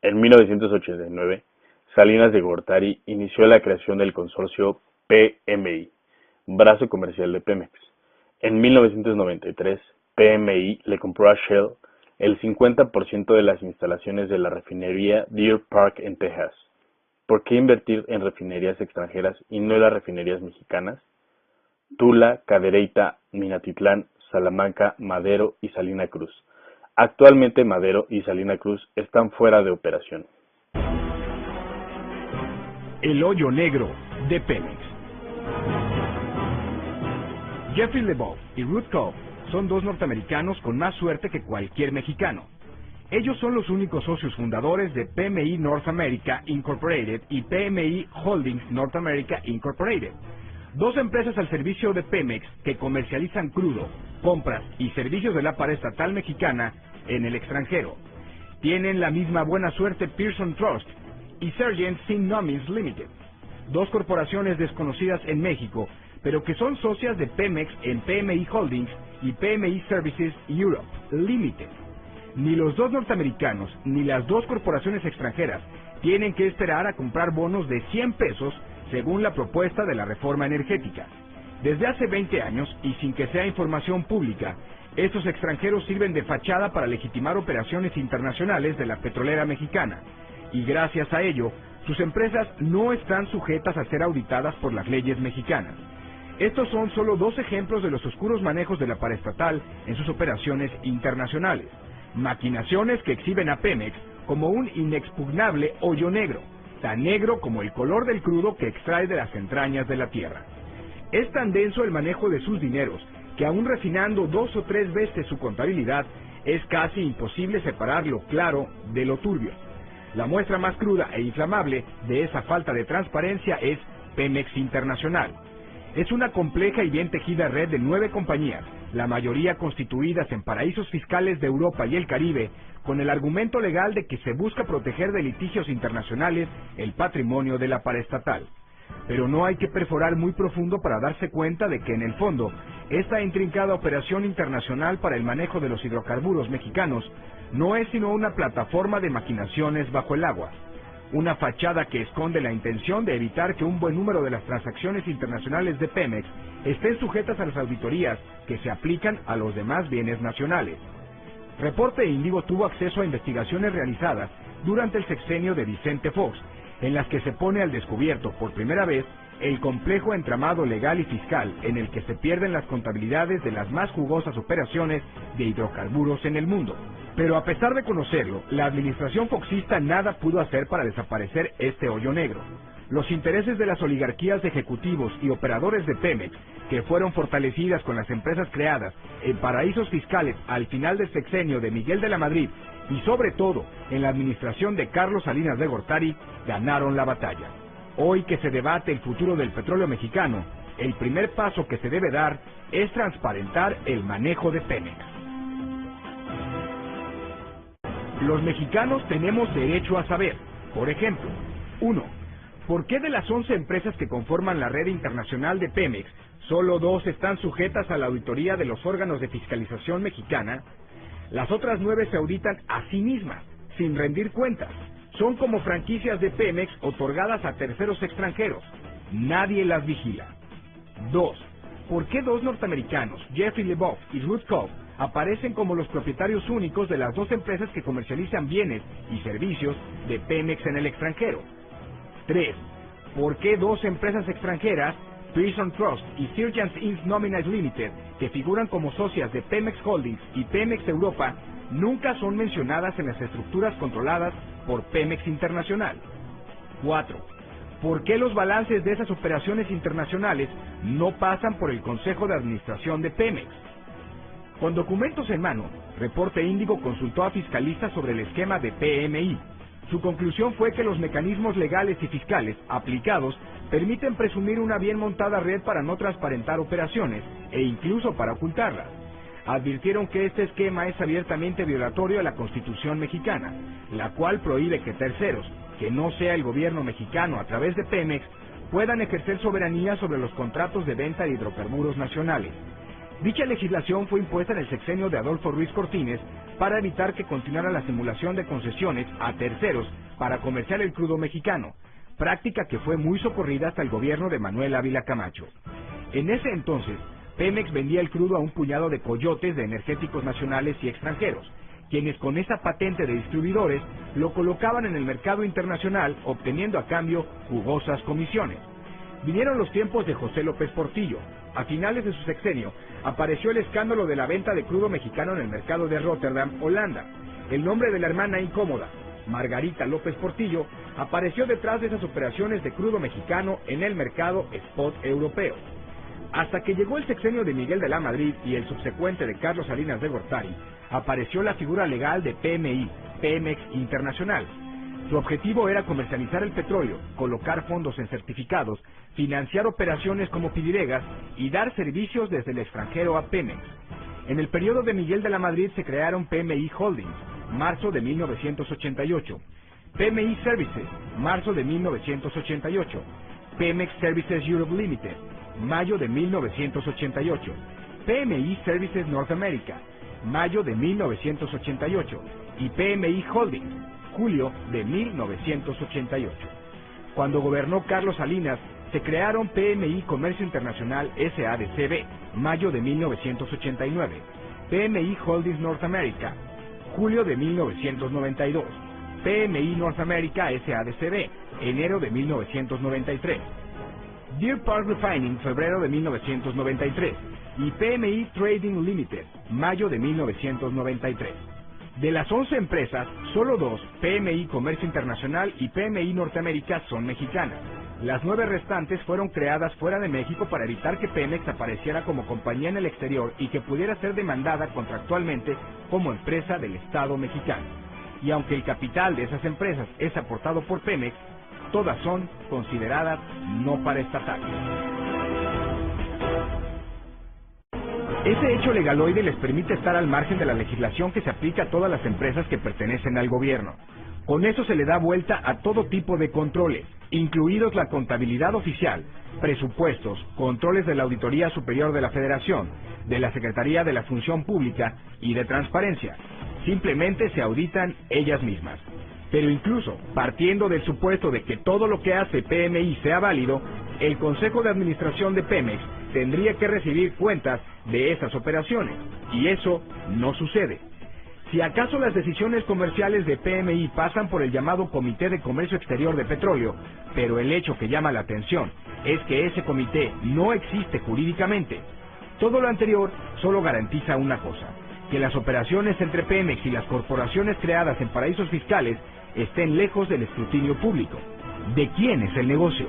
En 1989, Salinas de Gortari inició la creación del consorcio PMI, brazo comercial de Pemex. En 1993, PMI le compró a Shell el 50% de las instalaciones de la refinería Deer Park en Texas. ¿Por qué invertir en refinerías extranjeras y no en las refinerías mexicanas? Tula, Cadereyta, Minatitlán, Salamanca, Madero y Salina Cruz. Actualmente Madero y Salina Cruz están fuera de operación. El hoyo negro de Pemex. Jeffrey Leboeuf y Ruth Cobb son dos norteamericanos con más suerte que cualquier mexicano. Ellos son los únicos socios fundadores de PMI North America Incorporated y PMI Holdings North America Incorporated, dos empresas al servicio de Pemex que comercializan crudo, compras y servicios de la paraestatal mexicana en el extranjero. Tienen la misma buena suerte Pearson Trust y Sargent Nominees Limited, dos corporaciones desconocidas en México, pero que son socias de Pemex en PMI Holdings y PMI Services Europe Limited. Ni los dos norteamericanos ni las dos corporaciones extranjeras tienen que esperar a comprar bonos de 100 pesos según la propuesta de la reforma energética. Desde hace 20 años, y sin que sea información pública, estos extranjeros sirven de fachada para legitimar operaciones internacionales de la petrolera mexicana, y gracias a ello, sus empresas no están sujetas a ser auditadas por las leyes mexicanas. Estos son solo dos ejemplos de los oscuros manejos de la paraestatal en sus operaciones internacionales, maquinaciones que exhiben a Pemex como un inexpugnable hoyo negro, tan negro como el color del crudo que extrae de las entrañas de la tierra. Es tan denso el manejo de sus dineros que aún refinando 2 o 3 veces su contabilidad, es casi imposible separar lo claro de lo turbio. La muestra más cruda e inflamable de esa falta de transparencia es Pemex Internacional. Es una compleja y bien tejida red de 9 compañías, la mayoría constituidas en paraísos fiscales de Europa y el Caribe, con el argumento legal de que se busca proteger de litigios internacionales el patrimonio de la paraestatal. Pero no hay que perforar muy profundo para darse cuenta de que en el fondo, esta intrincada operación internacional para el manejo de los hidrocarburos mexicanos no es sino una plataforma de maquinaciones bajo el agua. Una fachada que esconde la intención de evitar que un buen número de las transacciones internacionales de Pemex estén sujetas a las auditorías que se aplican a los demás bienes nacionales. Reporte Índigo tuvo acceso a investigaciones realizadas durante el sexenio de Vicente Fox, en las que se pone al descubierto por primera vez el complejo entramado legal y fiscal en el que se pierden las contabilidades de las más jugosas operaciones de hidrocarburos en el mundo. Pero a pesar de conocerlo, la administración foxista nada pudo hacer para desaparecer este hoyo negro. Los intereses de las oligarquías de ejecutivos y operadores de Pemex, que fueron fortalecidas con las empresas creadas en paraísos fiscales al final del sexenio de Miguel de la Madrid y sobre todo en la administración de Carlos Salinas de Gortari, ganaron la batalla. Hoy que se debate el futuro del petróleo mexicano, el primer paso que se debe dar es transparentar el manejo de Pemex. Los mexicanos tenemos derecho a saber, por ejemplo, 1. ¿Por qué de las 11 empresas que conforman la red internacional de Pemex, solo 2 están sujetas a la auditoría de los órganos de fiscalización mexicana? Las otras 9 se auditan a sí mismas, sin rendir cuentas. Son como franquicias de Pemex otorgadas a terceros extranjeros. Nadie las vigila. 2. ¿Por qué 2 norteamericanos, Jeffrey Leboeuf y Ruth Cobb, aparecen como los propietarios únicos de las 2 empresas que comercializan bienes y servicios de Pemex en el extranjero? 3. ¿Por qué 2 empresas extranjeras, Pearson Trust y Sargent Nominees Limited, que figuran como socias de Pemex Holdings y Pemex Europa, nunca son mencionadas en las estructuras controladas por Pemex Internacional? 4. ¿Por qué los balances de esas operaciones internacionales no pasan por el Consejo de Administración de Pemex? Con documentos en mano, Reporte Índigo consultó a fiscalistas sobre el esquema de PMI. Su conclusión fue que los mecanismos legales y fiscales aplicados permiten presumir una bien montada red para no transparentar operaciones e incluso para ocultarlas. Advirtieron que este esquema es abiertamente violatorio a la Constitución mexicana, la cual prohíbe que terceros, que no sea el gobierno mexicano a través de Pemex, puedan ejercer soberanía sobre los contratos de venta de hidrocarburos nacionales. Dicha legislación fue impuesta en el sexenio de Adolfo Ruiz Cortines para evitar que continuara la simulación de concesiones a terceros para comerciar el crudo mexicano, práctica que fue muy socorrida hasta el gobierno de Manuel Ávila Camacho. En ese entonces, Pemex vendía el crudo a un puñado de coyotes de energéticos nacionales y extranjeros, quienes con esa patente de distribuidores lo colocaban en el mercado internacional, obteniendo a cambio jugosas comisiones. Vinieron los tiempos de José López Portillo. A finales de su sexenio, apareció el escándalo de la venta de crudo mexicano en el mercado de Rotterdam, Holanda. El nombre de la hermana incómoda, Margarita López Portillo, apareció detrás de esas operaciones de crudo mexicano en el mercado spot europeo. Hasta que llegó el sexenio de Miguel de la Madrid y el subsecuente de Carlos Salinas de Gortari, apareció la figura legal de PMI, Pemex Internacional. Su objetivo era comercializar el petróleo, colocar fondos en certificados, financiar operaciones como Pidiregas y dar servicios desde el extranjero a Pemex. En el periodo de Miguel de la Madrid se crearon PMI Holdings, marzo de 1988, PMI Services, marzo de 1988, Pemex Services Europe Limited, mayo de 1988, PMI Services North America, mayo de 1988, y PMI Holdings, julio de 1988. Cuando gobernó Carlos Salinas, se crearon PMI Comercio Internacional SADCB, mayo de 1989, PMI Holdings North America, julio de 1992, PMI North America SADCB, enero de 1993, Deer Park Refining, febrero de 1993, y PMI Trading Limited, mayo de 1993. De las 11 empresas, solo 2, PMI Comercio Internacional y PMI Norteamérica, son mexicanas. Las 9 restantes fueron creadas fuera de México para evitar que Pemex apareciera como compañía en el exterior y que pudiera ser demandada contractualmente como empresa del Estado mexicano. Y aunque el capital de esas empresas es aportado por Pemex, todas son consideradas no paraestatales. Ese hecho legaloide les permite estar al margen de la legislación que se aplica a todas las empresas que pertenecen al gobierno. Con eso se le da vuelta a todo tipo de controles, incluidos la contabilidad oficial, presupuestos, controles de la Auditoría Superior de la Federación, de la Secretaría de la Función Pública y de Transparencia. Simplemente se auditan ellas mismas. Pero incluso, partiendo del supuesto de que todo lo que hace PMI sea válido, el Consejo de Administración de Pemex tendría que recibir cuentas de esas operaciones, y eso no sucede. Si acaso las decisiones comerciales de PMI pasan por el llamado Comité de Comercio Exterior de Petróleo, pero el hecho que llama la atención es que ese comité no existe jurídicamente. Todo lo anterior solo garantiza una cosa: que las operaciones entre Pemex y las corporaciones creadas en paraísos fiscales estén lejos del escrutinio público. ¿De quién es el negocio?